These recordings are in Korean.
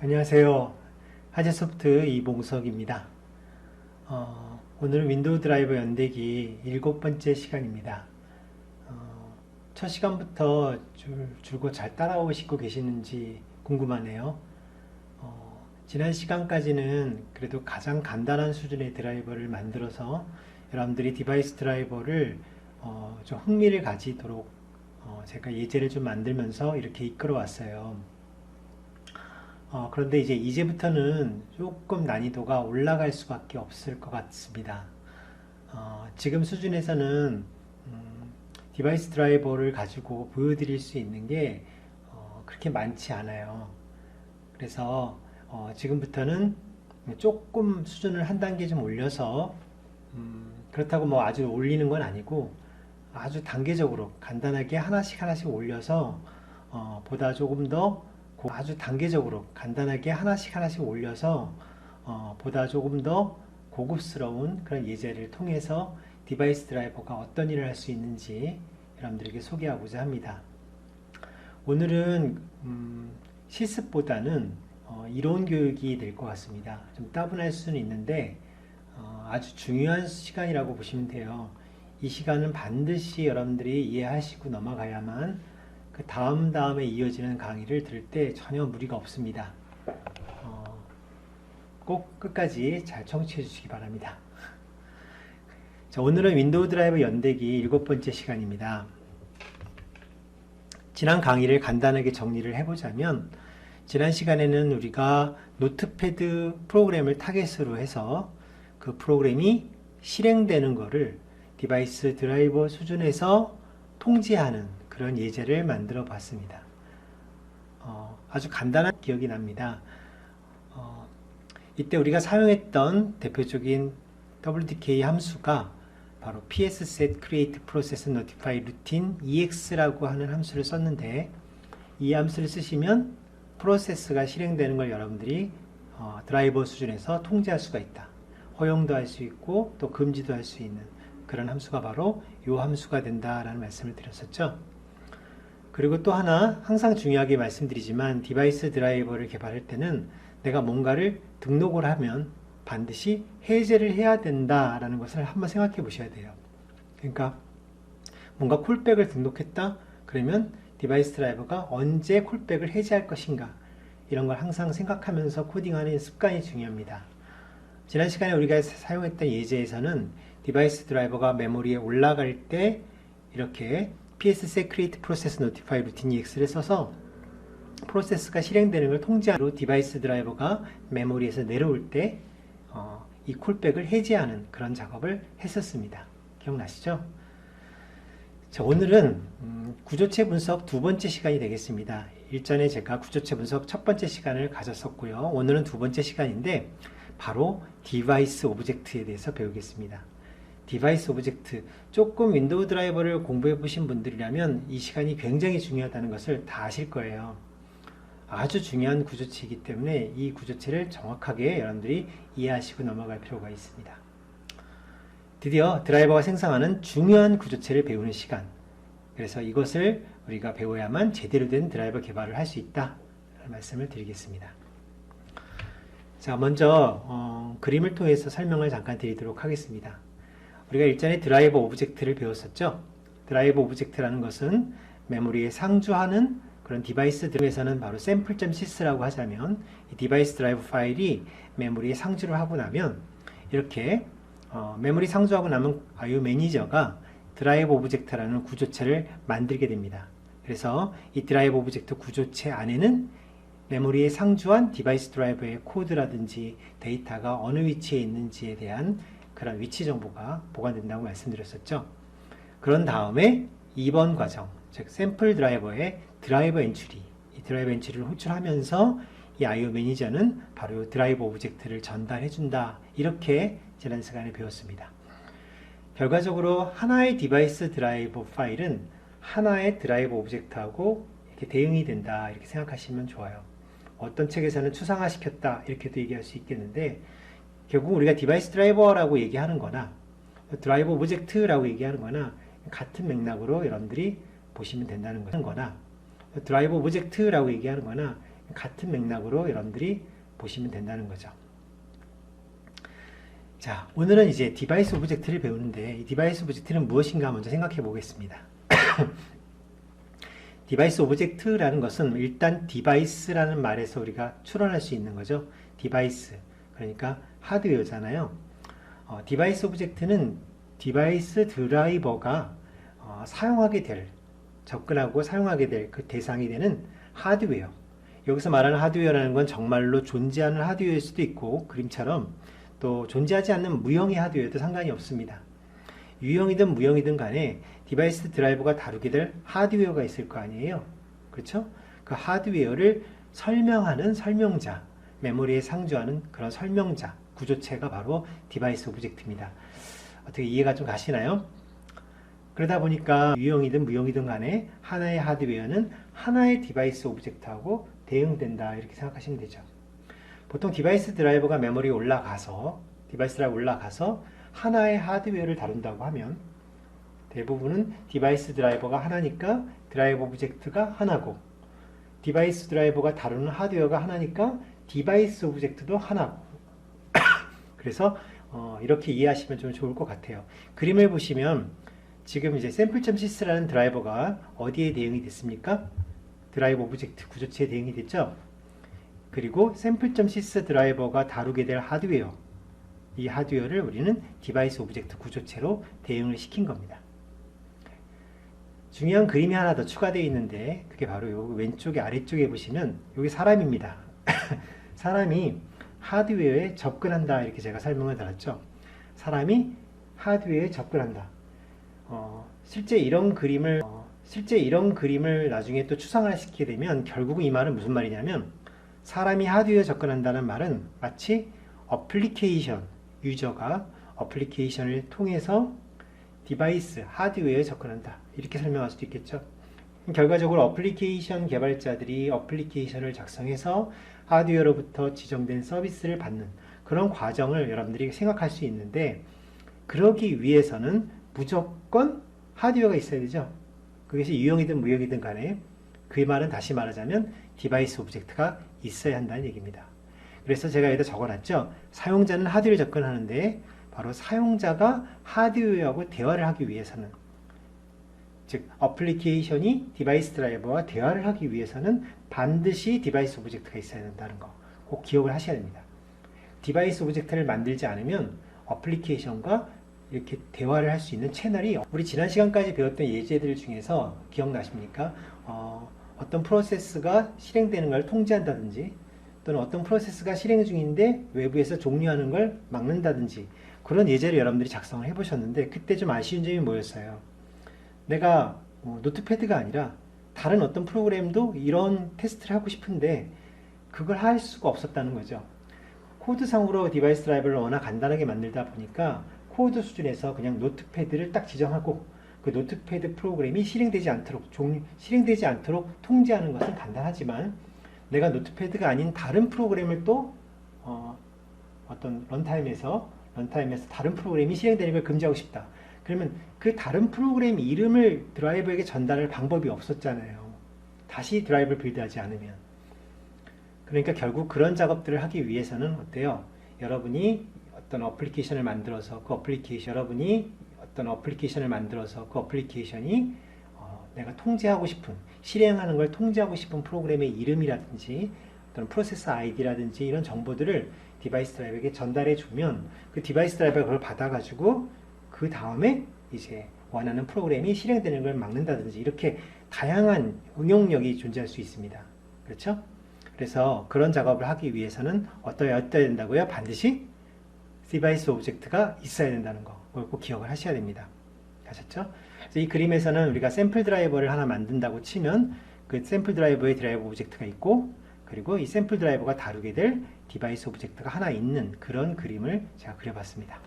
안녕하세요. 하재소프트 이봉석입니다. 오늘은 윈도우 드라이버 연대기 7번째 시간입니다. 첫 시간부터 줄곧 잘 따라오시고 계시는지 궁금하네요. 지난 시간까지는 그래도 가장 간단한 수준의 드라이버를 만들어서 여러분들이 디바이스 드라이버를 좀 흥미를 가지도록 제가 예제를 좀 만들면서 이렇게 이끌어 왔어요. 그런데 이제부터는 조금 난이도가 올라갈 수밖에 없을 것 같습니다. 지금 수준에서는 디바이스 드라이버를 가지고 보여드릴 수 있는 게 그렇게 많지 않아요. 그래서 지금부터는 조금 수준을 한 단계 좀 올려서 그렇다고 뭐 아주 올리는 건 아니고 아주 단계적으로 간단하게 하나씩 올려서 보다 조금 더 아주 단계적으로 간단하게 하나씩 올려서 보다 조금 더 고급스러운 그런 예제를 통해서 디바이스 드라이버가 어떤 일을 할 수 있는지 여러분들에게 소개하고자 합니다. 오늘은 실습보다는 이론 교육이 될 것 같습니다. 좀 따분할 수는 있는데 아주 중요한 시간이라고 보시면 돼요. 이 시간은 반드시 여러분들이 이해하시고 넘어가야만 그 다음에 이어지는 강의를 들을 때 전혀 무리가 없습니다. 꼭 끝까지 잘 청취해 주시기 바랍니다. 자, 오늘은 윈도우 드라이버 연대기 7번째 시간입니다. 지난 강의를 간단하게 정리를 해보자면 지난 시간에는 우리가 노트패드 프로그램을 타겟으로 해서 그 프로그램이 실행되는 것을 디바이스 드라이버 수준에서 통제하는 그런 예제를 만들어 봤습니다. 아주 간단한 기억이 납니다. 이때 우리가 사용했던 대표적인 WDK 함수가 바로 psset create process notify routine ex라고 하는 함수를 썼는데 이 함수를 쓰시면 프로세스가 실행되는 걸 여러분들이 드라이버 수준에서 통제할 수가 있다. 허용도 할 수 있고 또 금지도 할 수 있는 그런 함수가 바로 이 함수가 된다라는 말씀을 드렸었죠. 그리고 또 하나 항상 중요하게 말씀드리지만 디바이스 드라이버를 개발할 때는 내가 뭔가를 등록을 하면 반드시 해제를 해야 된다라는 것을 한번 생각해 보셔야 돼요. 그러니까 뭔가 콜백을 등록했다 그러면 디바이스 드라이버가 언제 콜백을 해제할 것인가 이런 걸 항상 생각하면서 코딩하는 습관이 중요합니다. 지난 시간에 우리가 사용했던 예제에서는 디바이스 드라이버가 메모리에 올라갈 때 이렇게 psset create process notify routine ex를 써서 프로세스가 실행되는 걸 통제하로 디바이스 드라이버가 메모리에서 내려올 때 이 콜백을 해제하는 그런 작업을 했었습니다. 기억나시죠? 자, 오늘은 구조체 분석 2번째 시간이 되겠습니다. 일전에 제가 구조체 분석 1번째 시간을 가졌었고요. 오늘은 2번째 시간인데 바로 디바이스 오브젝트에 대해서 배우겠습니다. 디바이스 오브젝트, 조금 윈도우 드라이버를 공부해 보신 분들이라면 이 시간이 굉장히 중요하다는 것을 다 아실 거예요. 아주 중요한 구조체이기 때문에 이 구조체를 정확하게 여러분들이 이해하시고 넘어갈 필요가 있습니다. 드디어 드라이버가 생성하는 중요한 구조체를 배우는 시간. 그래서 이것을 우리가 배워야만 제대로 된 드라이버 개발을 할 수 있다 라는 말씀을 드리겠습니다. 자, 먼저 그림을 통해서 설명을 잠깐 드리도록 하겠습니다. 우리가 일전에 드라이버 오브젝트를 배웠었죠. 드라이버 오브젝트라는 것은 메모리에 상주하는 그런 디바이스 드라이브에서는 바로 sample.sys라고 하자면 이 디바이스 드라이브 파일이 메모리에 상주를 하고 나면 이렇게 메모리 상주하고 나면 IO 매니저가 드라이브 오브젝트라는 구조체를 만들게 됩니다. 그래서 이 드라이브 오브젝트 구조체 안에는 메모리에 상주한 디바이스 드라이버의 코드라든지 데이터가 어느 위치에 있는지에 대한 그런 위치 정보가 보관된다고 말씀드렸었죠. 그런 다음에 2번 과정, 즉 샘플 드라이버의 드라이버 엔트리, 이 드라이버 엔트리를 호출하면서 이 IO 매니저는 바로 드라이버 오브젝트를 전달해 준다. 이렇게 지난 시간에 배웠습니다. 결과적으로 하나의 디바이스 드라이버 파일은 하나의 드라이버 오브젝트하고 이렇게 대응이 된다. 이렇게 생각하시면 좋아요. 어떤 책에서는 추상화시켰다. 이렇게도 얘기할 수 있겠는데 결국 우리가 디바이스 드라이버라고 얘기하는 거나 드라이버 오브젝트라고 얘기하는 거나 같은 맥락으로 여러분들이 보시면 된다는 거나 드라이버 오브젝트라고 얘기하는 거나 같은 맥락으로 여러분들이 보시면 된다는 거죠. 자, 오늘은 이제 디바이스 오브젝트를 배우는데 이 디바이스 오브젝트는 무엇인가 먼저 생각해 보겠습니다. 디바이스 오브젝트라는 것은 일단 디바이스라는 말에서 우리가 추론할 수 있는 거죠. 디바이스, 그러니까 하드웨어잖아요. 디바이스 오브젝트는 디바이스 드라이버가 사용하게 될, 접근하고 사용하게 될 그 대상이 되는 하드웨어. 여기서 말하는 하드웨어라는 건 정말로 존재하는 하드웨어일 수도 있고, 그림처럼 또 존재하지 않는 무형의 하드웨어도 상관이 없습니다. 유형이든 무형이든 간에 디바이스 드라이버가 다루게 될 하드웨어가 있을 거 아니에요. 그렇죠? 그 하드웨어를 설명하는 설명자, 메모리에 상주하는 그런 설명자, 구조체가 바로 디바이스 오브젝트입니다. 어떻게 이해가 좀 가시나요? 그러다 보니까 유형이든 무형이든 간에 하나의 하드웨어는 하나의 디바이스 오브젝트하고 대응된다, 이렇게 생각하시면 되죠. 보통 디바이스 드라이버가 메모리에 올라가서 디바이스 드라이버 올라가서 하나의 하드웨어를 다룬다고 하면 대부분은 디바이스 드라이버가 하나니까 드라이버 오브젝트가 하나고, 디바이스 드라이버가 다루는 하드웨어가 하나니까 디바이스 오브젝트도 하나고. 그래서 이렇게 이해하시면 좀 좋을 것 같아요. 그림을 보시면 지금 이제 샘플.sys라는 드라이버가 어디에 대응이 됐습니까? 드라이버 오브젝트 구조체에 대응이 됐죠. 그리고 샘플.sys 드라이버가 다루게 될 하드웨어, 이 하드웨어를 우리는 디바이스 오브젝트 구조체로 대응을 시킨 겁니다. 중요한 그림이 하나 더 추가되어 있는데 그게 바로 요 왼쪽에 아래쪽에 보시면 여기 사람입니다. 사람이 하드웨어에 접근한다, 이렇게 제가 설명을 드렸죠. 사람이 하드웨어에 접근한다. 실제 이런 그림을 나중에 또 추상화시키게 되면 결국은 이 말은 무슨 말이냐면, 사람이 하드웨어에 접근한다는 말은 마치 어플리케이션, 유저가 어플리케이션을 통해서 디바이스, 하드웨어에 접근한다, 이렇게 설명할 수도 있겠죠. 결과적으로 어플리케이션 개발자들이 어플리케이션을 작성해서 하드웨어로부터 지정된 서비스를 받는 그런 과정을 여러분들이 생각할 수 있는데, 그러기 위해서는 무조건 하드웨어가 있어야 되죠. 그것이 유형이든 무형이든 간에 그 말은 다시 말하자면 디바이스 오브젝트가 있어야 한다는 얘기입니다. 그래서 제가 여기다 적어놨죠. 사용자는 하드웨어에 접근하는데 바로 사용자가 하드웨어하고 대화를 하기 위해서는, 즉 어플리케이션이 디바이스 드라이버와 대화를 하기 위해서는 반드시 디바이스 오브젝트가 있어야 된다는 거 꼭 기억을 하셔야 됩니다. 디바이스 오브젝트를 만들지 않으면 어플리케이션과 이렇게 대화를 할 수 있는 채널이, 우리 지난 시간까지 배웠던 예제들 중에서 기억나십니까? 어떤 프로세스가 실행되는 걸 통제한다든지, 또는 어떤 프로세스가 실행 중인데 외부에서 종료하는 걸 막는다든지, 그런 예제를 여러분들이 작성을 해보셨는데 그때 좀 아쉬운 점이 뭐였어요? 내가 노트패드가 아니라 다른 어떤 프로그램도 이런 테스트를 하고 싶은데 그걸 할 수가 없었다는 거죠. 코드상으로 디바이스 드라이버를 워낙 간단하게 만들다 보니까 코드 수준에서 그냥 노트패드를 딱 지정하고 그 노트패드 프로그램이 실행되지 않도록 통제하는 것은 간단하지만, 내가 노트패드가 아닌 다른 프로그램을 또 어떤 런타임에서 다른 프로그램이 실행되는 걸 금지하고 싶다. 그러면 그 다른 프로그램 이름을 드라이버에게 전달할 방법이 없었잖아요. 다시 드라이버를 빌드하지 않으면. 그러니까 결국 그런 작업들을 하기 위해서는 어때요? 여러분이 어떤 어플리케이션을 만들어서 그 어플리케이션이 내가 통제하고 싶은, 실행하는 걸 통제하고 싶은 프로그램의 이름이라든지 또는 프로세스 아이디라든지 이런 정보들을 디바이스 드라이버에게 전달해 주면 그 디바이스 드라이버가 그걸 받아가지고 그 다음에 이제 원하는 프로그램이 실행되는 걸 막는다든지, 이렇게 다양한 응용력이 존재할 수 있습니다. 그렇죠? 그래서 그런 작업을 하기 위해서는 어떠해야 된다고요? 반드시 디바이스 오브젝트가 있어야 된다는 거, 그걸 꼭 기억을 하셔야 됩니다. 아셨죠? 그래서 이 그림에서는 우리가 샘플 드라이버를 하나 만든다고 치면 그 샘플 드라이버에 드라이버 오브젝트가 있고, 그리고 이 샘플 드라이버가 다루게 될 디바이스 오브젝트가 하나 있는 그런 그림을 제가 그려봤습니다.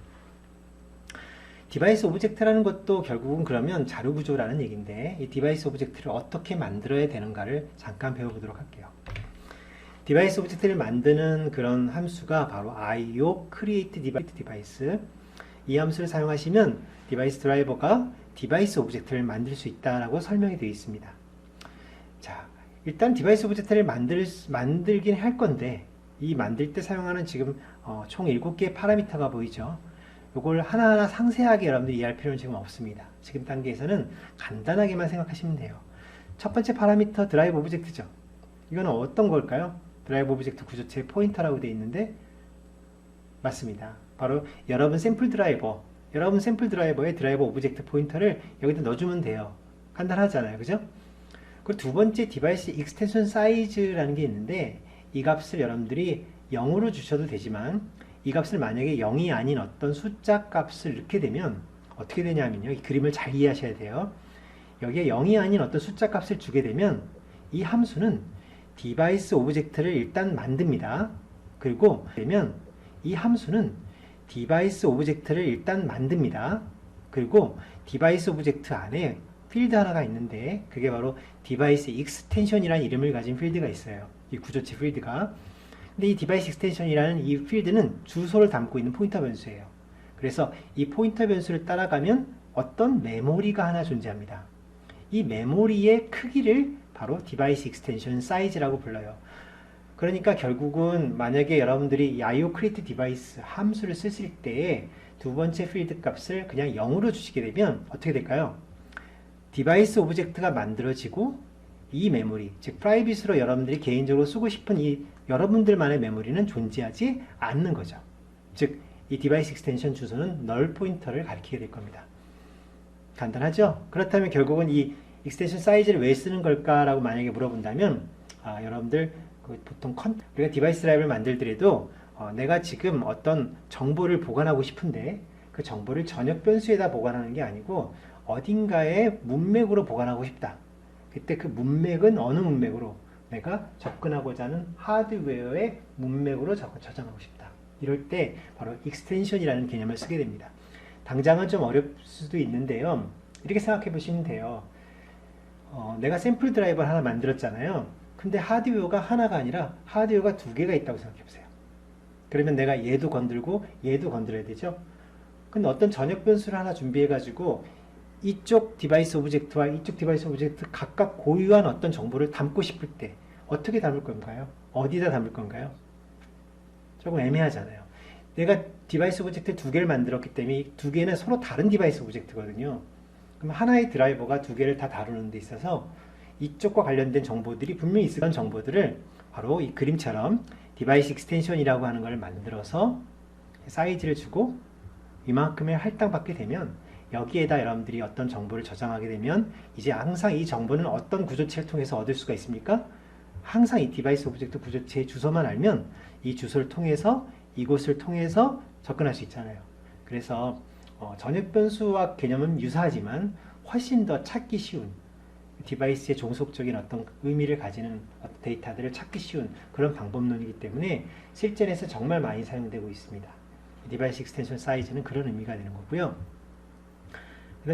디바이스 오브젝트라는 것도 결국은 그러면 자료 구조라는 얘기인데, 이 디바이스 오브젝트를 어떻게 만들어야 되는가를 잠깐 배워보도록 할게요. 디바이스 오브젝트를 만드는 그런 함수가 바로 IO create device, 이 함수를 사용하시면 디바이스 드라이버가 디바이스 오브젝트를 만들 수 있다라고 설명이 되어 있습니다. 자, 일단 디바이스 오브젝트를 만들긴 할 건데 이 만들 때 사용하는 지금 총 7개의 파라미터가 보이죠. 이걸 하나하나 상세하게 여러분들이 이해할 필요는 지금 없습니다. 지금 단계에서는 간단하게만 생각하시면 돼요. 첫 번째 파라미터 드라이브 오브젝트죠. 이거는 어떤 걸까요? 드라이브 오브젝트 구조체의 포인터라고 되어 있는데 맞습니다. 바로 여러분 샘플 드라이버의 드라이버 오브젝트 포인터를 여기다 넣어주면 돼요. 간단하잖아요. 그죠? 그리고 두 번째 디바이스 익스텐션 사이즈라는 게 있는데 이 값을 여러분들이 0으로 주셔도 되지만 이 값을 만약에 0이 아닌 어떤 숫자 값을 넣게 되면 어떻게 되냐면요. 이 그림을 잘 이해하셔야 돼요. 여기에 0이 아닌 어떤 숫자 값을 주게 되면 이 함수는 디바이스 오브젝트를 일단 만듭니다. 그리고 되면 이 함수는 디바이스 오브젝트를 일단 만듭니다. 그리고 디바이스 오브젝트 안에 필드 하나가 있는데 그게 바로 디바이스 익스텐션이라는 이름을 가진 필드가 있어요. 이 구조체 필드가. 근데 이 디바이스 익스텐션이라는 이 필드는 주소를 담고 있는 포인터 변수예요. 그래서 이 포인터 변수를 따라가면 어떤 메모리가 하나 존재합니다. 이 메모리의 크기를 바로 디바이스 익스텐션 사이즈라고 불러요. 그러니까 결국은 만약에 여러분들이 이 IO create device 함수를 쓰실 때에 두 번째 필드 값을 그냥 0으로 주시게 되면 어떻게 될까요? 디바이스 오브젝트가 만들어지고 이 메모리, 즉 프라이빗으로 여러분들이 개인적으로 쓰고 싶은 이 여러분들만의 메모리는 존재하지 않는 거죠. 즉 이 디바이스 익스텐션 주소는 널 포인터를 가리키게 될 겁니다. 간단하죠? 그렇다면 결국은 이 익스텐션 사이즈를 왜 쓰는 걸까라고 만약에 물어본다면 여러분들 보통 우리가 디바이스 드라이브를 만들더라도 내가 지금 어떤 정보를 보관하고 싶은데 그 정보를 전역 변수에다 보관하는 게 아니고 어딘가에 문맥으로 보관하고 싶다. 그때 그 문맥은 어느 문맥으로 내가 접근하고자 하는 하드웨어의 문맥으로 저장하고 싶다. 이럴 때 바로 익스텐션이라는 개념을 쓰게 됩니다. 당장은 좀 어려울 수도 있는데요. 이렇게 생각해 보시면 돼요. 내가 샘플 드라이버를 하나 만들었잖아요. 근데 하드웨어가 하나가 아니라 하드웨어가 두 개가 있다고 생각해 보세요. 그러면 내가 얘도 건들고 얘도 건드려야 되죠. 근데 어떤 전역 변수를 하나 준비해 가지고 이쪽 디바이스 오브젝트와 이쪽 디바이스 오브젝트 각각 고유한 어떤 정보를 담고 싶을 때 어떻게 담을 건가요? 어디다 담을 건가요? 조금 애매하잖아요. 내가 디바이스 오브젝트 두 개를 만들었기 때문에 이 두 개는 서로 다른 디바이스 오브젝트거든요. 그럼 하나의 드라이버가 두 개를 다 다루는 데 있어서 이쪽과 관련된 정보들이 분명히 있을 정보들을 바로 이 그림처럼 디바이스 익스텐션이라고 하는 걸 만들어서 사이즈를 주고 이만큼의 할당받게 되면 여기에다 여러분들이 어떤 정보를 저장하게 되면 이제 항상 이 정보는 어떤 구조체를 통해서 얻을 수가 있습니까? 항상 이 디바이스 오브젝트 구조체의 주소만 알면 이 주소를 통해서 이곳을 통해서 접근할 수 있잖아요. 그래서 전역 변수와 개념은 유사하지만 훨씬 더 찾기 쉬운 디바이스의 종속적인 어떤 의미를 가지는 데이터들을 찾기 쉬운 그런 방법론이기 때문에 실전에서 정말 많이 사용되고 있습니다. 디바이스 익스텐션 사이즈는 그런 의미가 되는 거고요.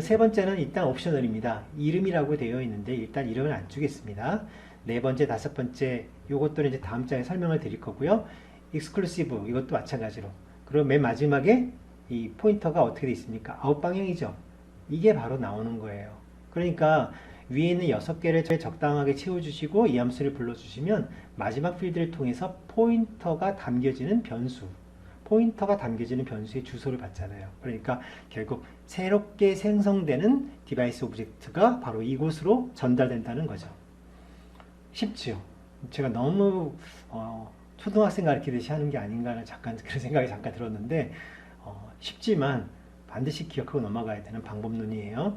세 번째는 일단 옵셔널입니다. 이름이라고 되어 있는데 일단 이름을 안 주겠습니다. 네 번째, 다섯 번째 요것들은 이제 다음 장에 설명을 드릴 거고요. 익스클루시브 이것도 마찬가지로. 그리고 맨 마지막에 이 포인터가 어떻게 되어 있습니까? 아웃 방향이죠. 이게 바로 나오는 거예요. 그러니까 위에 있는 6개를 적당하게 채워주시고 이 함수를 불러주시면 마지막 필드를 통해서 포인터가 담겨지는 변수의 주소를 받잖아요. 그러니까 결국 새롭게 생성되는 디바이스 오브젝트가 바로 이곳으로 전달된다는 거죠. 쉽죠? 제가 너무 초등학생 가르치듯이 하는 게 아닌가 하는 그런 생각이 잠깐 들었는데 쉽지만 반드시 기억하고 넘어가야 되는 방법론이에요.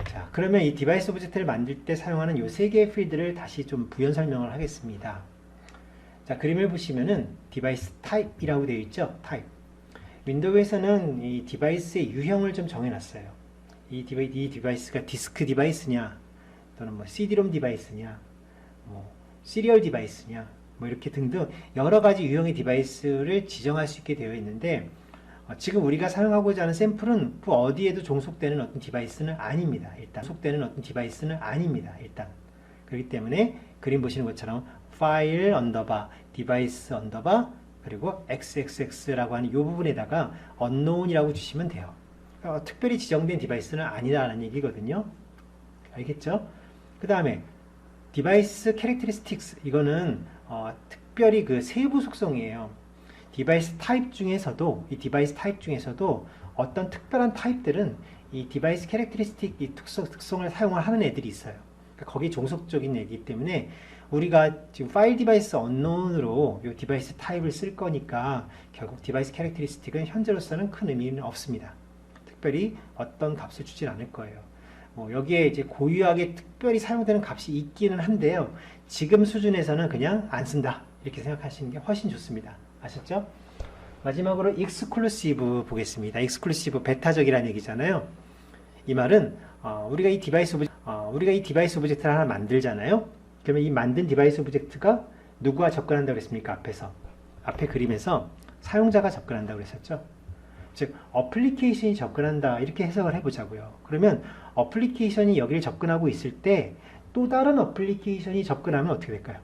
자, 그러면 이 디바이스 오브젝트를 만들 때 사용하는 이 3개의 필드를 다시 좀 부연 설명을 하겠습니다. 자, 그림을 보시면은 디바이스 타입이라고 되어 있죠. 타입. 윈도우에서는 이 디바이스의 유형을 좀 정해놨어요. 이 디바이스가 디스크 디바이스냐, 또는 뭐 CD-ROM 디바이스냐, 뭐 시리얼 디바이스냐, 뭐 이렇게 등등 여러 가지 유형의 디바이스를 지정할 수 있게 되어 있는데 지금 우리가 사용하고자 하는 샘플은 그 어디에도 종속되는 어떤 디바이스는 아닙니다. 일단 그렇기 때문에 그림 보시는 것처럼 파일 언더바 디바이스 언더바 그리고 xxx라고 하는 이 부분에다가 unknown이라고 주시면 돼요. 특별히 지정된 디바이스는 아니라는 얘기거든요. 알겠죠? 그 다음에 디바이스 캐릭터리스틱스 이거는 특별히 그 세부 속성이에요. 디바이스 타입 중에서도 이 디바이스 타입 중에서도 어떤 특별한 타입들은 이 디바이스 캐릭터리스틱 이 특성을 사용을 하는 애들이 있어요. 그러니까 거기 종속적인 얘기이기 때문에 우리가 지금 파일 디바이스 언노운으로 이 디바이스 타입을 쓸 거니까 결국 디바이스 캐릭터리스틱은 현재로서는 큰 의미는 없습니다. 특별히 어떤 값을 주진 않을 거예요. 여기에 이제 고유하게 특별히 사용되는 값이 있기는 한데요. 지금 수준에서는 그냥 안 쓴다. 이렇게 생각하시는 게 훨씬 좋습니다. 아셨죠? 마지막으로 익스클루시브 보겠습니다. 익스클루시브 베타적이라는 얘기잖아요. 이 말은 우리가 이 디바이스 오브젝트를 하나 만들잖아요. 그러면 이 만든 디바이스 오브젝트가 누구와 접근한다고 그랬습니까? 앞에 그림에서 사용자가 접근한다고 그랬었죠. 즉 어플리케이션이 접근한다 이렇게 해석을 해보자고요. 그러면 어플리케이션이 여기를 접근하고 있을 때 또 다른 어플리케이션이 접근하면 어떻게 될까요?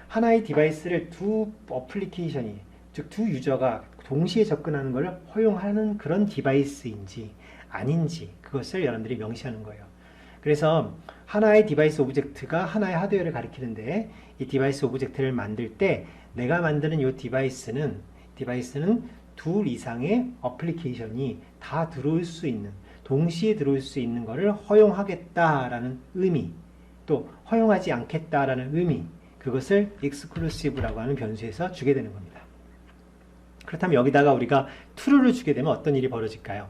하나의 디바이스를 두 어플리케이션이 즉 두 유저가 동시에 접근하는 것을 허용하는 그런 디바이스인지 아닌지 그것을 여러분들이 명시하는 거예요. 그래서 하나의 디바이스 오브젝트가 하나의 하드웨어를 가리키는데 이 디바이스 오브젝트를 만들 때 내가 만드는 이 디바이스는 둘 이상의 어플리케이션이 다 들어올 수 있는 동시에 들어올 수 있는 것을 허용하겠다라는 의미 또 허용하지 않겠다라는 의미 그것을 exclusive라고 하는 변수에서 주게 되는 겁니다. 그렇다면 여기다가 우리가 true를 주게 되면 어떤 일이 벌어질까요?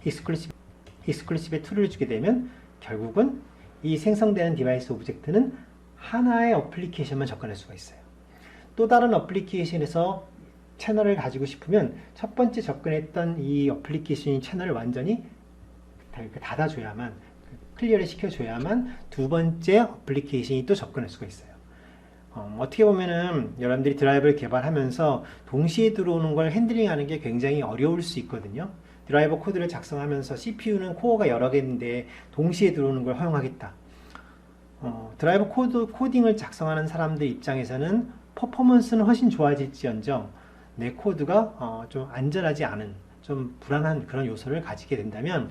exclusive에 true를 주게 되면 결국은 이 생성되는 디바이스 오브젝트는 하나의 어플리케이션만 접근할 수가 있어요. 또 다른 어플리케이션에서 채널을 가지고 싶으면 첫 번째 접근했던 이 어플리케이션 채널을 완전히 닫아줘야만 클리어를 시켜줘야만 두 번째 어플리케이션이 또 접근할 수가 있어요. 어떻게 보면은 여러분들이 드라이버를 개발하면서 동시에 들어오는 걸 핸들링하는 게 굉장히 어려울 수 있거든요. 드라이버 코드를 작성하면서 CPU는 코어가 여러 개인데 동시에 들어오는 걸 허용하겠다. 드라이버 코딩을 작성하는 사람들 입장에서는 퍼포먼스는 훨씬 좋아질지언정 내 코드가 좀 안전하지 않은 좀 불안한 그런 요소를 가지게 된다면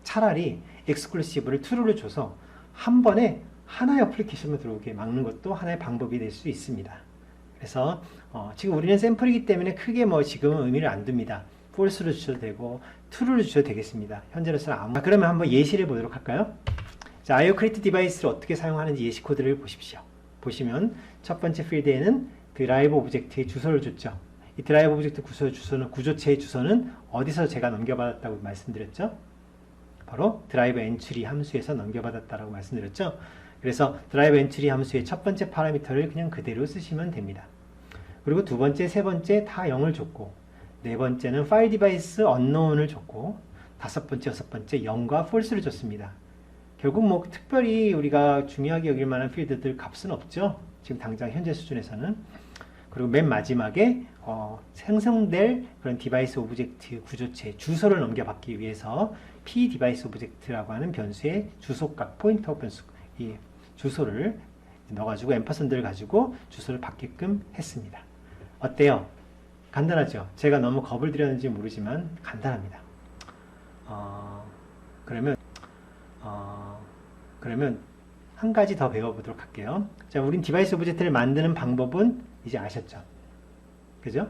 차라리 exclusive를 true를 줘서 한 번에 하나의 어플리케이션만 들어오게 막는 것도 하나의 방법이 될 수 있습니다. 그래서 지금 우리는 샘플이기 때문에 크게 지금은 의미를 안 둡니다. false를 주셔도 되고 true를 주셔도 되겠습니다. 현재로서는 그러면 한번 예시를 보도록 할까요? 자, IO 크리에이트 디바이스를 어떻게 사용하는지 예시 코드를 보십시오. 보시면 첫 번째 필드에는 드라이브 오브젝트의 주소를 줬죠. 이 드라이브 오브젝트 구조체의 주소는 어디서 제가 넘겨받았다고 말씀드렸죠? 바로 드라이브 엔트리 함수에서 넘겨받았다라고 말씀드렸죠. 그래서 드라이브 엔트리 함수의 첫 번째 파라미터를 그냥 그대로 쓰시면 됩니다. 그리고 두 번째, 세 번째 다 0을 줬고 네 번째는 파일 디바이스 언노운을 줬고 다섯 번째, 여섯 번째 0과 false를 줬습니다. 결국 특별히 우리가 중요하게 여길 만한 필드들 값은 없죠. 지금 당장 현재 수준에서는. 그리고 맨 마지막에 생성될 그런 디바이스 오브젝트 구조체 주소를 넘겨받기 위해서 p 디바이스 오브젝트라고 하는 변수의 주소값 포인터 변수 이 주소를 넣어가지고 앰퍼선드를 가지고 주소를 받게끔 했습니다. 어때요? 간단하죠? 제가 너무 겁을 들였는지 모르지만 간단합니다. 그러면 한 가지 더 배워보도록 할게요. 자, 우린 디바이스 오브젝트를 만드는 방법은 이제 아셨죠? 그죠?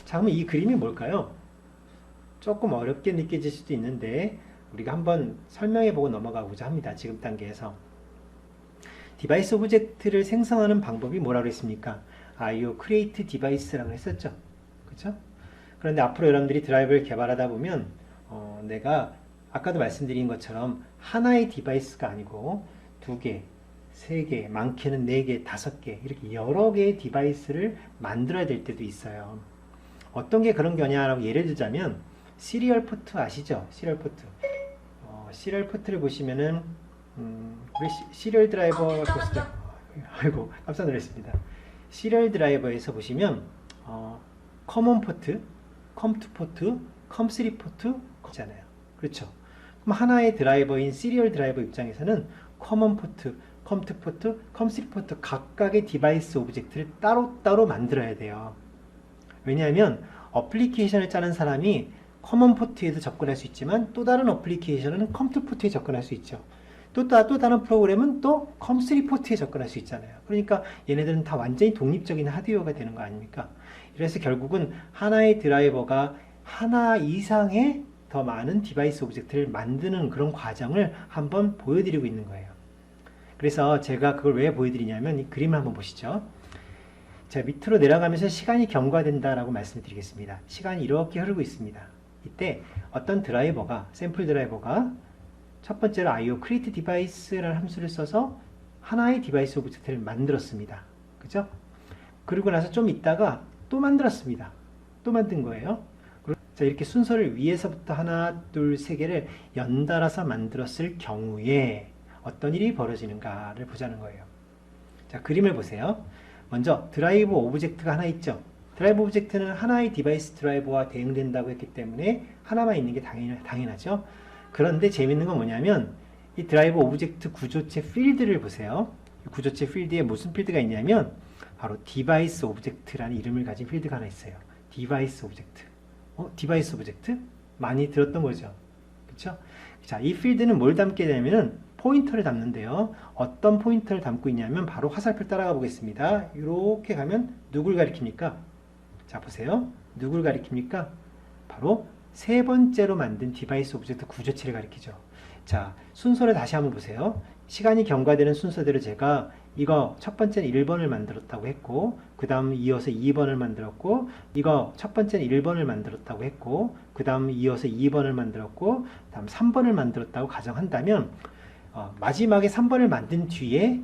자, 그러면 이 그림이 뭘까요? 조금 어렵게 느껴질 수도 있는데 우리가 한번 설명해보고 넘어가고자 합니다. 지금 단계에서. 디바이스 오브젝트를 생성하는 방법이 뭐라고 했습니까? IO create device라고 했었죠. 그죠? 그런데 앞으로 여러분들이 드라이브를 개발하다 보면 내가 아까도 말씀드린 것처럼 하나의 디바이스가 아니고 2개, 3개, 많게는 4개, 5개 이렇게 여러 개의 디바이스를 만들어야 될 때도 있어요. 어떤 게 그런 거냐라고 예를 들자면 시리얼 포트 아시죠? 시리얼 포트. 시리얼 포트를 보시면은 우리 시리얼 드라이버 아이고 깜짝 놀랐습니다. 시리얼 드라이버에서 보시면 커먼 포트, 컴2 포트, 컴3 포트 있잖아요. 그렇죠? 그럼 하나의 드라이버인 시리얼 드라이버 입장에서는 커먼 포트, 컴2 포트, 컴3 포트 각각의 디바이스 오브젝트를 따로따로 만들어야 돼요. 왜냐하면 어플리케이션을 짜는 사람이 커먼 포트에도 접근할 수 있지만 또 다른 어플리케이션은 컴2 포트에 접근할 수 있죠. 또 다른 프로그램은 또 컴스 포트에 접근할 수 있잖아요. 그러니까 얘네들은 다 완전히 독립적인 하드웨어가 되는 거 아닙니까? 그래서 결국은 하나의 드라이버가 하나 이상의 더 많은 디바이스 오브젝트를 만드는 그런 과정을 한번 보여드리고 있는 거예요. 그래서 제가 그걸 왜 보여드리냐면 이 그림을 한번 보시죠. 자, 밑으로 내려가면서 시간이 경과된다라고 말씀드리겠습니다. 시간이 이렇게 흐르고 있습니다. 이때 어떤 드라이버가, 샘플 드라이버가 첫 번째로 IO create device라는 함수를 써서 하나의 디바이스 오브젝트를 만들었습니다. 그죠? 그리고 나서 좀 있다가 또 만들었습니다. 또 만든 거예요. 자, 이렇게 순서를 위에서부터 하나, 둘, 세 개를 연달아서 만들었을 경우에 어떤 일이 벌어지는가를 보자는 거예요. 자, 그림을 보세요. 먼저 드라이버 오브젝트가 하나 있죠. 드라이버 오브젝트는 하나의 디바이스 드라이버와 대응된다고 했기 때문에 하나만 있는 게 당연하죠. 그런데 재밌는 건 뭐냐면 이 드라이버 오브젝트 구조체 필드를 보세요. 이 구조체 필드에 무슨 필드가 있냐면 바로 디바이스 오브젝트라는 이름을 가진 필드가 하나 있어요. 디바이스 오브젝트. 디바이스 오브젝트? 많이 들었던 거죠. 그렇죠? 자, 이 필드는 뭘 담게 되냐면은 포인터를 담는데요. 어떤 포인터를 담고 있냐면 바로 화살표 따라가 보겠습니다. 이렇게 가면 누굴 가리킵니까? 자, 보세요. 누굴 가리킵니까? 바로 세 번째로 만든 디바이스 오브젝트 구조체를 가리키죠. 자, 순서를 다시 한번 보세요. 시간이 경과되는 순서대로 제가 이거 첫 번째는 1번을 만들었다고 했고, 그 다음 이어서 2번을 만들었고, 이거 첫 번째는 1번을 만들었다고 했고, 그 다음 이어서 2번을 만들었고, 다음 3번을 만들었다고 가정한다면 마지막에 3번을 만든 뒤에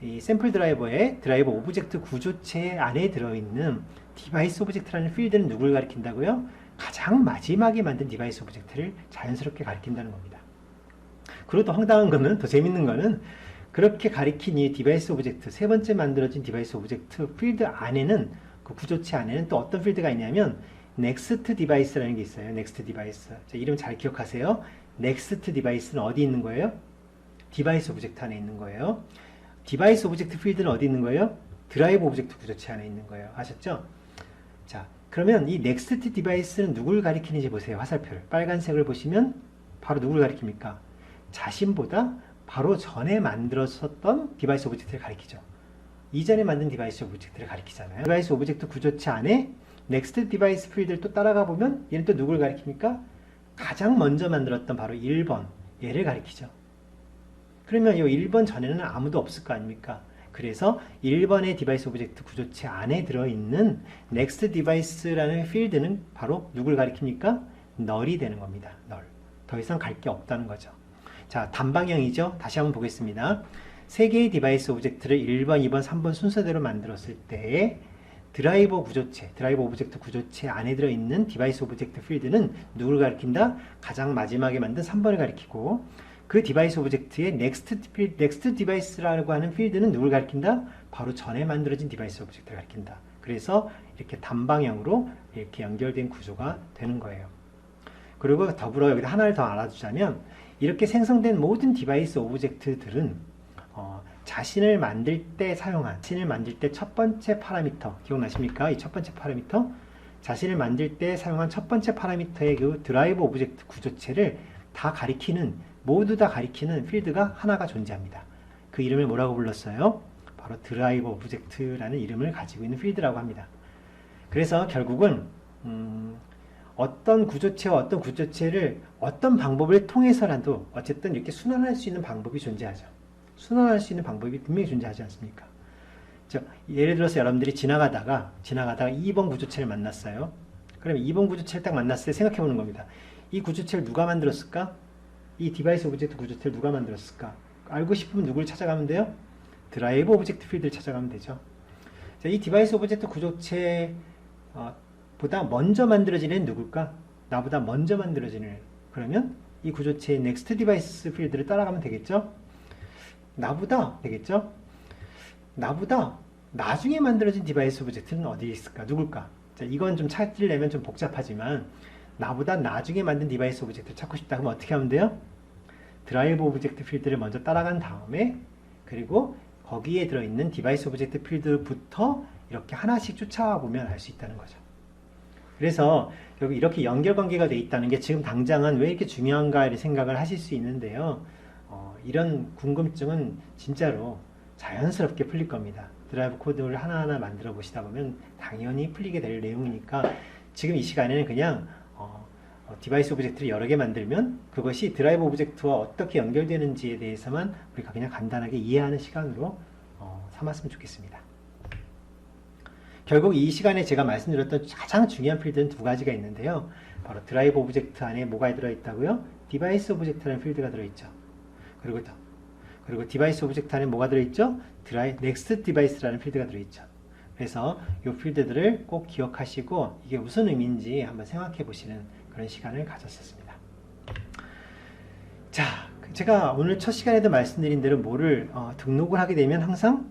이 샘플 드라이버의 드라이버 오브젝트 구조체 안에 들어있는 디바이스 오브젝트라는 필드는 누굴 가리킨다고요? 가장 마지막에 만든 디바이스 오브젝트를 자연스럽게 가리킨다는 겁니다. 그리고 더 황당한 거는, 더 재밌는 거는 그렇게 가리킨 이 디바이스 오브젝트, 세 번째 만들어진 디바이스 오브젝트 필드 안에는, 그 구조체 안에는 또 어떤 필드가 있냐면 넥스트 디바이스라는 게 있어요. 넥스트 디바이스. 자, 이름 잘 기억하세요. 넥스트 디바이스는 어디 있는 거예요? 디바이스 오브젝트 안에 있는 거예요. 디바이스 오브젝트 필드는 어디 있는 거예요? 드라이브 오브젝트 구조체 안에 있는 거예요. 아셨죠? 자, 그러면 이 넥스트 디바이스는 누굴 가리키는지 보세요. 화살표를. 빨간색을 보시면 바로 누굴 가리킵니까? 자신보다 바로 전에 만들었었던 디바이스 오브젝트를 가리키죠. 이전에 만든 디바이스 오브젝트를 가리키잖아요. 디바이스 오브젝트 구조체 안에 넥스트 디바이스 필드를 또 따라가 보면 얘는 또 누굴 가리킵니까? 가장 먼저 만들었던 바로 1번, 얘를 가리키죠. 그러면 이 1번 전에는 아무도 없을 거 아닙니까? 그래서 1번의 디바이스 오브젝트 구조체 안에 들어있는 next device라는 필드는 바로 누굴 가리킵니까? null이 되는 겁니다. null. 더 이상 갈 게 없다는 거죠. 자, 단방향이죠. 다시 한번 보겠습니다. 세 개의 디바이스 오브젝트를 1번, 2번, 3번 순서대로 만들었을 때 드라이버 구조체, 드라이버 오브젝트 구조체 안에 들어있는 디바이스 오브젝트 필드는 누굴 가리킨다? 가장 마지막에 만든 3번을 가리키고, 그 디바이스 오브젝트의 next device라고 하는 필드는 누굴 가리킨다? 바로 전에 만들어진 디바이스 오브젝트를 가리킨다. 그래서 이렇게 단방향으로 이렇게 연결된 구조가 되는 거예요. 그리고 더불어 여기다 하나를 더 알아두자면, 이렇게 생성된 모든 디바이스 오브젝트들은 자신을 만들 때 첫 번째 파라미터, 기억나십니까? 이 첫 번째 파라미터? 자신을 만들 때 사용한 첫 번째 파라미터의 그 드라이브 오브젝트 구조체를 모두 다 가리키는 필드가 하나가 존재합니다. 그 이름을 뭐라고 불렀어요? 바로 드라이브 오브젝트라는 이름을 가지고 있는 필드라고 합니다. 그래서 결국은 어떤 구조체와 어떤 구조체를 어떤 방법을 통해서라도 어쨌든 이렇게 순환할 수 있는 방법이 존재하죠. 순환할 수 있는 방법이 분명히 존재하지 않습니까? 예를 들어서 여러분들이 지나가다가 2번 구조체를 만났어요. 그럼 2번 구조체를 딱 만났을 때 생각해 보는 겁니다. 이 구조체를 누가 만들었을까? 이 디바이스 오브젝트 구조체를 누가 만들었을까? 알고 싶으면 누구를 찾아가면 돼요? 드라이브 오브젝트 필드를 찾아가면 되죠. 자, 이 디바이스 오브젝트 구조체 보다 먼저 만들어진 애는 누굴까? 나보다 먼저 만들어진 애. 그러면 이 구조체의 넥스트 디바이스 필드를 따라가면 되겠죠? 나보다 나중에 만들어진 디바이스 오브젝트는 어디에 있을까? 누굴까? 자, 이건 좀 찾으려면 좀 복잡하지만 나보다 나중에 만든 디바이스 오브젝트를 찾고 싶다 그러면 어떻게 하면 돼요? 드라이브 오브젝트 필드를 먼저 따라간 다음에, 그리고 거기에 들어있는 디바이스 오브젝트 필드부터 이렇게 하나씩 쫓아와 보면 알 수 있다는 거죠. 그래서 여기 이렇게 연결관계가 돼 있다는 게 지금 당장은 왜 이렇게 중요한가 이런 생각을 하실 수 있는데요. 이런 궁금증은 진짜로 자연스럽게 풀릴 겁니다. 드라이버 코드를 하나하나 만들어 보시다 보면 당연히 풀리게 될 내용이니까 지금 이 시간에는 그냥 디바이스 오브젝트를 여러 개 만들면 그것이 드라이브 오브젝트와 어떻게 연결되는지에 대해서만 우리가 그냥 간단하게 이해하는 시간으로 삼았으면 좋겠습니다. 결국 이 시간에 제가 말씀드렸던 가장 중요한 필드는 두 가지가 있는데요. 바로 드라이브 오브젝트 안에 뭐가 들어있다고요? 디바이스 오브젝트라는 필드가 들어있죠. 그리고 디바이스 오브젝트 안에 뭐가 들어있죠? 넥스트 디바이스라는 필드가 들어있죠. 그래서 이 필드들을 꼭 기억하시고 이게 무슨 의미인지 한번 생각해 보시는 그런 시간을 가졌었습니다. 자, 제가 오늘 첫 시간에도 말씀드린 대로 뭐를 등록을 하게 되면 항상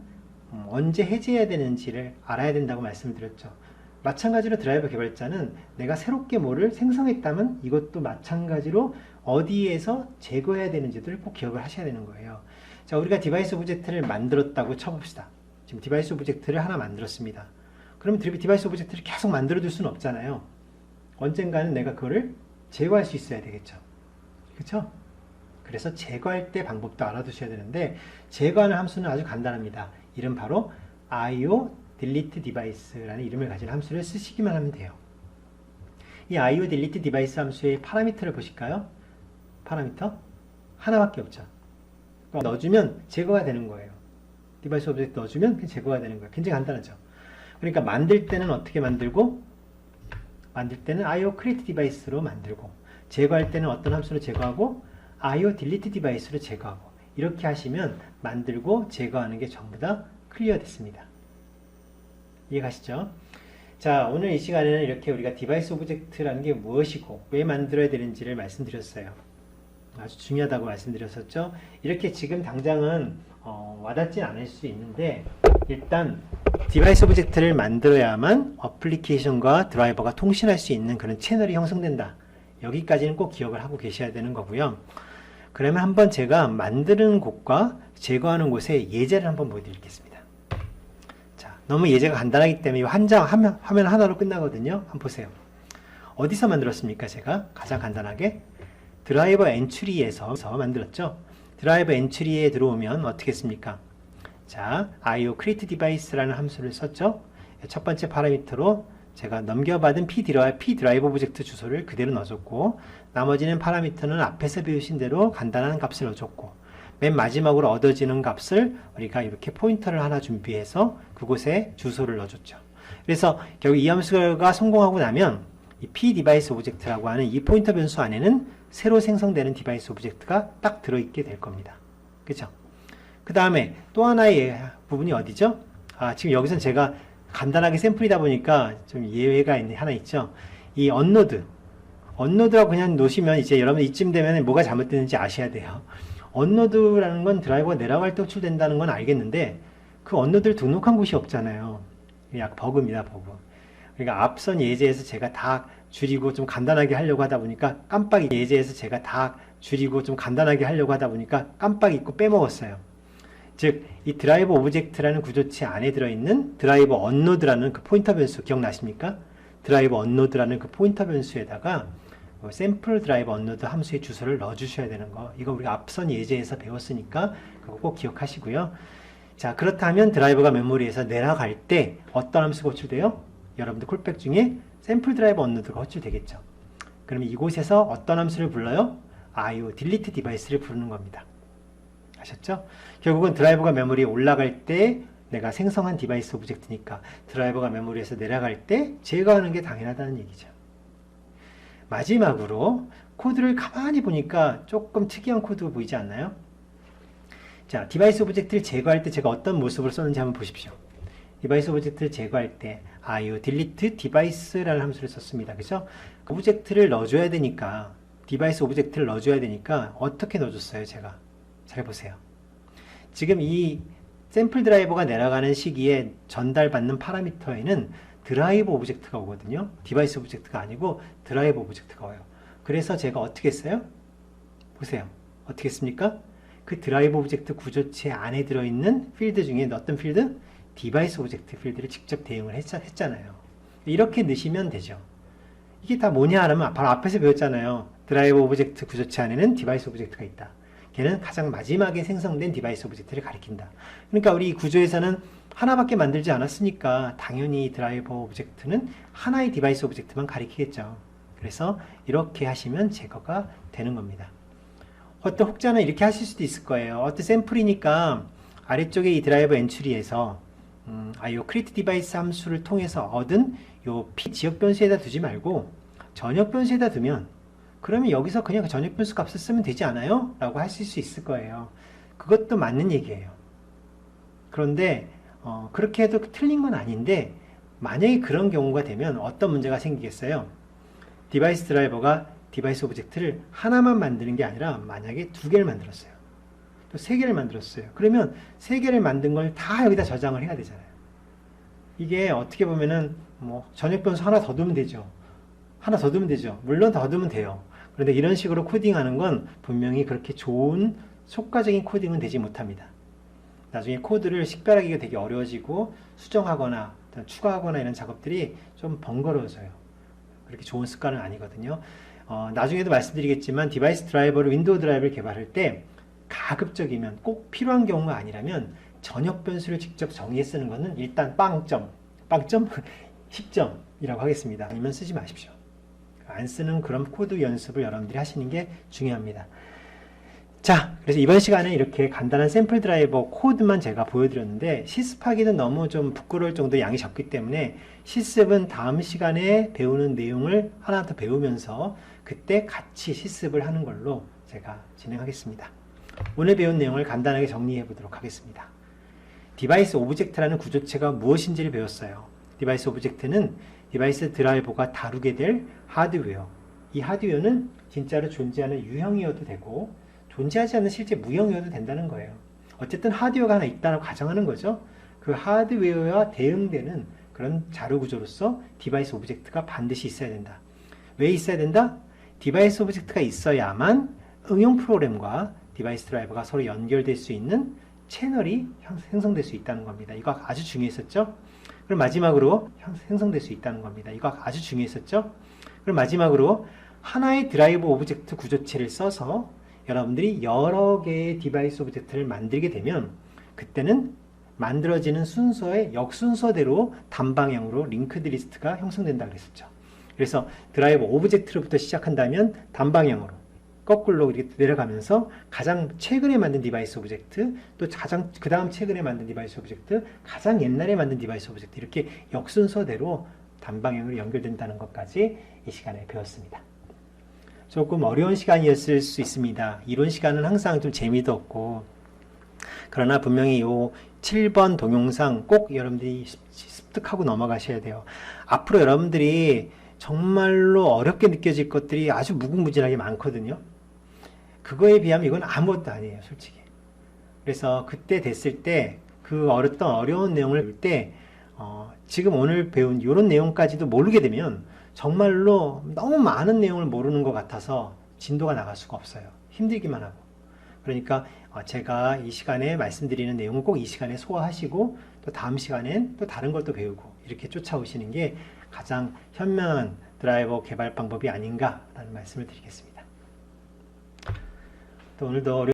언제 해제해야 되는지를 알아야 된다고 말씀을 드렸죠. 마찬가지로 드라이버 개발자는 내가 새롭게 뭐를 생성했다면 이것도 마찬가지로 어디에서 제거해야 되는지를 꼭 기억을 하셔야 되는 거예요. 자, 우리가 디바이스 오브젝트를 만들었다고 쳐봅시다. 지금 디바이스 오브젝트를 하나 만들었습니다. 그럼 디바이스 오브젝트를 계속 만들어둘 수는 없잖아요. 언젠가는 내가 그거를 제거할 수 있어야 되겠죠. 그렇죠? 그래서 제거할 때 방법도 알아두셔야 되는데 제거하는 함수는 아주 간단합니다. 이름 바로 IO delete device라는 이름을 가진 함수를 쓰시기만 하면 돼요. 이 IO delete device 함수의 파라미터를 보실까요? 파라미터 하나밖에 없죠. 넣어주면 제거가 되는 거예요. 디바이스 오브젝트 넣어주면 제거가 되는 거예요. 굉장히 간단하죠. 그러니까 만들 때는 어떻게 만들고 만들 때는 IO create device로 만들고 제거할 때는 어떤 함수로 제거하고 IO delete device로 제거하고 이렇게 하시면 만들고 제거하는 게 전부 다 클리어 됐습니다. 이해가시죠? 자, 오늘 이 시간에는 이렇게 우리가 디바이스 오브젝트라는 게 무엇이고 왜 만들어야 되는지를 말씀드렸어요. 아주 중요하다고 말씀드렸었죠. 이렇게 지금 당장은 와닿진 않을 수 있는데 일단 디바이스 오브젝트를 만들어야만 어플리케이션과 드라이버가 통신할 수 있는 그런 채널이 형성된다. 여기까지는 꼭 기억을 하고 계셔야 되는 거고요. 그러면 한번 제가 만드는 곳과 제거하는 곳의 예제를 한번 보여드리겠습니다. 자, 너무 예제가 간단하기 때문에 화면 하나로 끝나거든요. 한번 보세요. 어디서 만들었습니까? 제가 가장 간단하게 드라이버 엔트리에서 만들었죠. 드라이버 엔트리에 들어오면 어떻게 했습니까? 자, IO create device라는 함수를 썼죠. 첫 번째 파라미터로 제가 넘겨받은 P 드라이버 오브젝트 주소를 그대로 넣어줬고 나머지는 파라미터는 앞에서 배우신 대로 간단한 값을 넣어줬고 맨 마지막으로 얻어지는 값을 우리가 이렇게 포인터를 하나 준비해서 그곳에 주소를 넣어줬죠. 그래서 결국 이 함수가 성공하고 나면 이 P 디바이스 오브젝트라고 하는 이 포인터 변수 안에는 새로 생성되는 디바이스 오브젝트가 딱 들어있게 될 겁니다. 그렇죠? 그 다음에 또 하나의 부분이 어디죠? 지금 여기서는 제가 간단하게 샘플이다 보니까 좀 예외가 하나 있죠. 이 언노드라고 그냥 놓으시면 이제 여러분 이쯤 되면 뭐가 잘못되는지 아셔야 돼요. 언노드라는 건 드라이버가 내려갈 때 호출된다는 건 알겠는데 그 언노드를 등록한 곳이 없잖아요. 약 버그입니다, 버그. 그러니까 앞선 예제에서 제가 다 줄이고 좀 간단하게 하려고 하다 보니까 깜빡 잊고 빼먹었어요. 즉, 이 드라이버 오브젝트라는 구조체 안에 들어있는 드라이버 언노드라는 그 포인터 변수 기억나십니까? 드라이버 언노드라는 그 포인터 변수에다가 샘플 드라이버 언노드 함수의 주소를 넣어주셔야 되는 거. 이거 우리가 앞선 예제에서 배웠으니까 그거 꼭 기억하시고요. 자, 그렇다면 드라이버가 메모리에서 내려갈 때 어떤 함수가 호출돼요? 여러분들 콜백 중에 샘플 드라이버 언노드가 호출되겠죠. 그러면 이곳에서 어떤 함수를 불러요? IO delete device를 부르는 겁니다. 아셨죠? 결국은 드라이버가 메모리에 올라갈 때 내가 생성한 디바이스 오브젝트니까 드라이버가 메모리에서 내려갈 때 제거하는 게 당연하다는 얘기죠. 마지막으로 코드를 가만히 보니까 조금 특이한 코드 보이지 않나요? 자, 디바이스 오브젝트를 제거할 때 제가 어떤 모습으로 썼는지 한번 보십시오. 디바이스 오브젝트를 제거할 때 IO delete device라는 함수를 썼습니다. 그죠? 그 오브젝트를 넣어줘야 되니까 디바이스 오브젝트를 넣어줘야 되니까 어떻게 넣어줬어요? 제가 잘 보세요. 지금 이 샘플 드라이버가 내려가는 시기에 전달받는 파라미터에는 드라이버 오브젝트가 오거든요. 디바이스 오브젝트가 아니고 드라이버 오브젝트가 와요. 그래서 제가 어떻게 했어요? 보세요. 어떻게 했습니까? 그 드라이버 오브젝트 구조체 안에 들어있는 필드 중에 어떤 필드? 디바이스 오브젝트 필드를 직접 대응을 했잖아요. 이렇게 넣으시면 되죠. 이게 다 뭐냐 하면 바로 앞에서 배웠잖아요. 드라이버 오브젝트 구조체 안에는 디바이스 오브젝트가 있다. 걔는 가장 마지막에 생성된 디바이스 오브젝트를 가리킨다. 그러니까 우리 구조에서는 하나밖에 만들지 않았으니까 당연히 드라이버 오브젝트는 하나의 디바이스 오브젝트만 가리키겠죠. 그래서 이렇게 하시면 제거가 되는 겁니다. 어떤 혹자는 이렇게 하실 수도 있을 거예요. 어떤 샘플이니까 아래쪽에 이 드라이버 엔트리에서 요 create device 함수를 통해서 얻은 요 p 지역 변수에다 두지 말고 전역 변수에다 두면 그러면 여기서 그냥 전역 변수 값을 쓰면 되지 않아요? 라고 하실 수 있을 거예요. 그것도 맞는 얘기예요. 그런데 그렇게 해도 틀린 건 아닌데 만약에 그런 경우가 되면 어떤 문제가 생기겠어요? 디바이스 드라이버가 디바이스 오브젝트를 하나만 만드는 게 아니라 만약에 2개를 만들었어요. 또 3개를 만들었어요. 그러면 3개를 만든 걸 다 여기다 저장을 해야 되잖아요. 이게 어떻게 보면은 뭐 전역 변수 하나 더 두면 되죠. 하나 더 두면 되죠. 물론 더 두면 돼요. 그런데 이런 식으로 코딩하는 건 분명히 그렇게 좋은 효과적인 코딩은 되지 못합니다. 나중에 코드를 식별하기가 되게 어려워지고 수정하거나 추가하거나 이런 작업들이 좀 번거로워져요. 그렇게 좋은 습관은 아니거든요. 나중에도 말씀드리겠지만 디바이스 드라이버를 윈도우 드라이버를 개발할 때 가급적이면 꼭 필요한 경우가 아니라면 전역 변수를 직접 정의해 쓰는 것은 일단 빵점 10점이라고 하겠습니다. 아니면 쓰지 마십시오. 안 쓰는 그런 코드 연습을 여러분들이 하시는 게 중요합니다. 자, 그래서 이번 시간에 이렇게 간단한 샘플 드라이버 코드만 제가 보여드렸는데 실습하기는 너무 좀 부끄러울 정도 양이 적기 때문에 실습은 다음 시간에 배우는 내용을 하나 더 배우면서 그때 같이 실습을 하는 걸로 제가 진행하겠습니다. 오늘 배운 내용을 간단하게 정리해 보도록 하겠습니다. 디바이스 오브젝트라는 구조체가 무엇인지를 배웠어요. 디바이스 오브젝트는 디바이스 드라이버가 다루게 될 하드웨어. 이 하드웨어는 진짜로 존재하는 유형이어도 되고 존재하지 않는 실제 무형이어도 된다는 거예요. 어쨌든 하드웨어가 하나 있다고 가정하는 거죠. 그 하드웨어와 대응되는 그런 자료 구조로서 디바이스 오브젝트가 반드시 있어야 된다. 왜 있어야 된다? 디바이스 오브젝트가 있어야만 응용 프로그램과 디바이스 드라이버가 서로 연결될 수 있는 채널이 생성될 수 있다는 겁니다. 이거 아주 중요했었죠? 그럼 마지막으로 생성될 수 있다는 겁니다. 이거 아주 중요했었죠? 그럼 마지막으로 하나의 드라이버 오브젝트 구조체를 써서 여러분들이 여러 개의 디바이스 오브젝트를 만들게 되면 그때는 만들어지는 순서의 역순서대로 단방향으로 링크드 리스트가 형성된다고 그랬었죠. 그래서 드라이버 오브젝트로부터 시작한다면 단방향으로 거꾸로 이렇게 내려가면서 가장 최근에 만든 디바이스 오브젝트, 또 가장 그 다음 최근에 만든 디바이스 오브젝트, 가장 옛날에 만든 디바이스 오브젝트 이렇게 역순서대로 단방향으로 연결된다는 것까지 이 시간에 배웠습니다. 조금 어려운 시간이었을 수 있습니다. 이론 시간은 항상 좀 재미도 없고 그러나 분명히 요 7번 동영상 꼭 여러분들이 습득하고 넘어가셔야 돼요. 앞으로 여러분들이 정말로 어렵게 느껴질 것들이 아주 무궁무진하게 많거든요. 그거에 비하면 이건 아무것도 아니에요, 솔직히. 그래서 그때 됐을 때 그 어려운 내용을 볼 때 지금 오늘 배운 이런 내용까지도 모르게 되면 정말로 너무 많은 내용을 모르는 것 같아서 진도가 나갈 수가 없어요. 힘들기만 하고. 그러니까 제가 이 시간에 말씀드리는 내용은 꼭 이 시간에 소화하시고 또 다음 시간엔 또 다른 것도 배우고 이렇게 쫓아오시는 게 가장 현명한 드라이버 개발 방법이 아닌가라는 말씀을 드리겠습니다. 또 오늘도